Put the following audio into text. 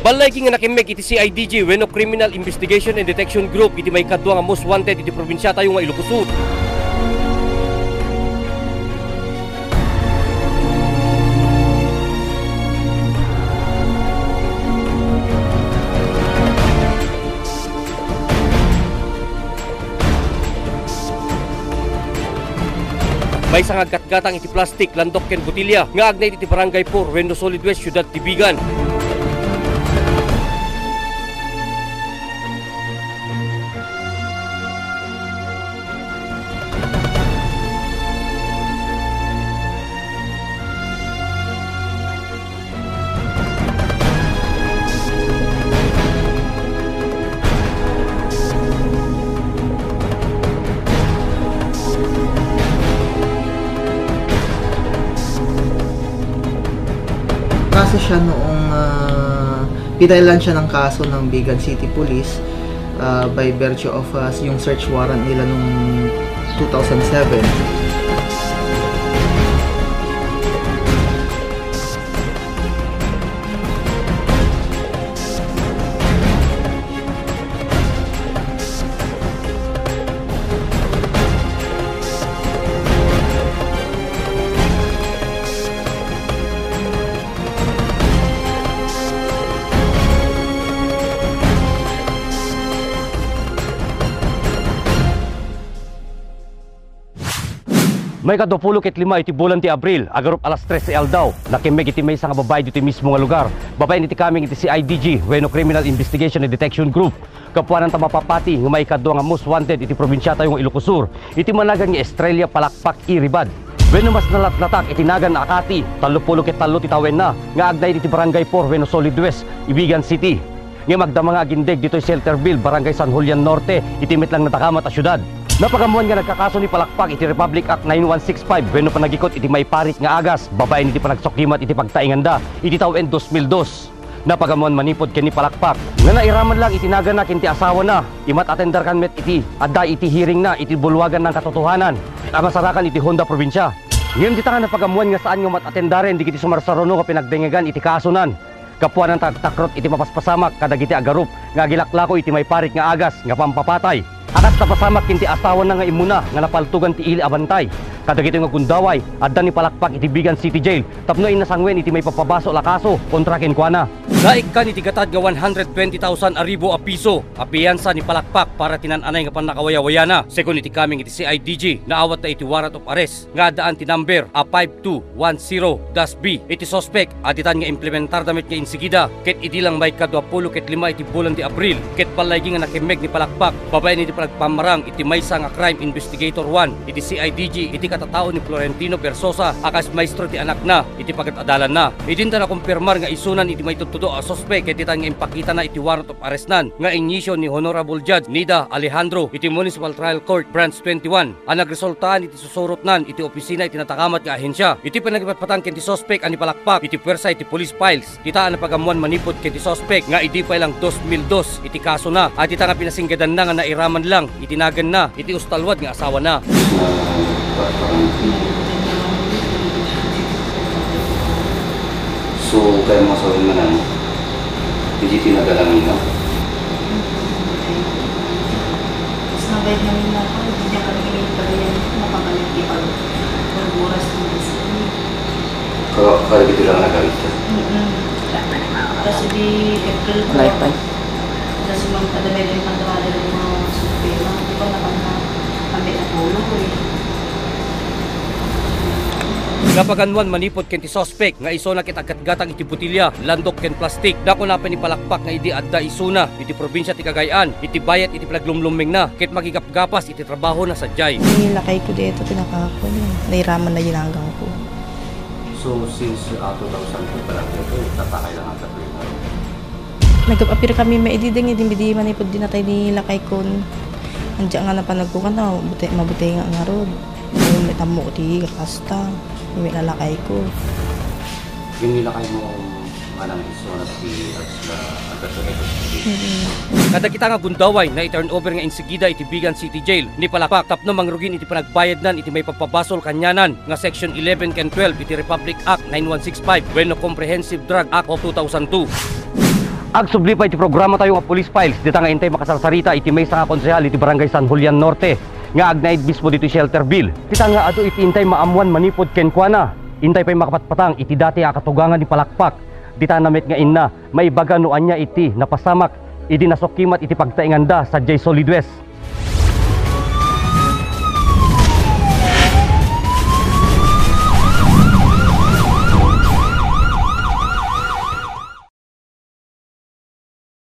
Balay nga nakimeg iti CIDG wenno Criminal Investigation and Detection Group iti may kadwa nga most wanted iti probinsya tayo nga Ilocos Sur. May isang gatgatang iti plastik, landok ken botilya nga agnay iti barangay 4 wenno solid waste syudad Tibigan. Kaso siya noong pinailan siya ng kaso ng Bigan City Police by virtue of yung search warrant nila noong 2007. May kadupulok ket 5 iti bulan ti Abril, agarup alas 3 sa Aldaw, nakimeg iti may nga babae dito mismo nga lugar. Babae iti kaming iti CIDG, wenno Criminal Investigation and Detection Group. Kapuanan ta mapapati nga may kadwa nga most wanted iti probinsya tayo nga Ilocos Sur. Iti managan nga Estrella Palakpak Iribad. Wenno mas nalatlatak iti nagan na Akati, 30 ket 3 ti tawen na, nga agnay iti barangay 4 wenno Solid West, Ibigan City. Nga magdama nga gindeg dito Shelterville, barangay San Julian Norte, iti mitlang natakamat a syudad. Napagamuan nga nagkakaso ni Palakpak iti Republic Act 9165 wenno panagikot iti may parit nga agas, babae iti panagsokdimat iti pagtainganda iti tawen 2002. Napagamuan manipod ken ni Palakpak nga nairaman lang iti nagan na iti asawa na, imat atender kan met iti adda iti hearing na iti bulwagan ng katotohanan amasarakan iti Honda probinsya. Ngayon dita nga napagamuan nga saan nga mat atendaren di kiti sumarsarono nga pinagdengegan iti kasunan. Kapuanan takrot iti mapaspasamak kadagiti agarup nga gilaklako iti may parit nga agas nga pampapatay. Akas tapasamak kinti asawa na nga imuna nga napaltugan ti ili abantay. Kadagiti nga gundaway adda ni Palakpak iti Bigan City Jail. Tapno inasangwen iti may papabaso lakaso kontra kenkwana. Daig kan iti gatad nga 120,000 aribo a piso apiyansa ni Palakpak para tinananay nga panakawaya-wayana. Sekon iti kaming iti CIDG naawat na iti warrant of arrest nga adaan ti number a 5210-B. Iti suspect aditan nga implementar damit nga insigida ket idi lang may kadwapolo ket 5 iti bulan ti Abril ket palagi nga nakimeg ni Palakpak babae ni pagpamarang iti maysa nga crime investigator 1 iti CIDG iti katatao ni Florentino Persosa akas maestro ti anak na iti pagkatadalan na idinta na kumpirmar nga isunan iti may tutudo a suspect iti tan nga impakita na iti warrant of arrest nan nga inisyo ni Honorable Judge Nida Alejandro iti Municipal Trial Court Branch 21 ang nagresultahan iti susurot nan iti opisina iti natakamat nga ahensya iti panagipatpatang ken ti suspect ani Palakpak iti puwersa iti police files kita ang napagamuan manipod ken ti suspect nga idi pa lang 2002 iti kaso na at ita nga pinasinggadan na nga nairaman lang itinagan na iti ustalwad nga asawa na. So kaya mga sawin man ano hindi tinagalang nila sabay namin na ako hindi niya kami pagayan mapagaling ipag oras ng disipli kaya dito lang nagawit siya kasi di April po kasi mga kadamay rin pantawala rin mga supera di ba kami na tulong Napaganwan manipod ken ti suspect nga iso na ket aggatgatang iti botilya, landok ken plastik. Dako na ni Palakpak nga idi adda isuna iti probinsya ti Cagayan, iti bayat iti plaglumlumeng na ket magigapgapas iti trabaho na sadyay. Nilakay ko dito pinakako ni. Nairaman na ginanggang ko. So since 2002 pa lang ito, tatakay lang ang tatlo. Nag-appear kami maididing hindi manipod din natay nilakay ko. Andiyan nga na panagkukan na mabuti nga rod. May tamo ti kasta. May lalakay ko. Yung nilakay mo anang iso na si Arsla agad-agad. Kada kita nga gundaway na i-turn over nga insigida iti Bigan City Jail ni Palakpak tapno mangrugin iti panagbayad nan iti may papabasol kanyanan nga section 11 ken 12 iti Republic Act 9165 wenno Comprehensive Drug Act of 2002. Ag subli pa iti programa tayo nga police files, dita nga intay makasarsarita iti may nga konsehal iti barangay San Julian Norte, nga agnaid mismo dito Shelterville. Dita nga ado iti intay maamuan manipod kenkwana, intay pa'y makapatpatang iti dati nga katugangan ni Palakpak. Dita namit nga inna, maibaga no anya iti napasamak, idi nasokimat iti pagtainganda sa J. Solid West.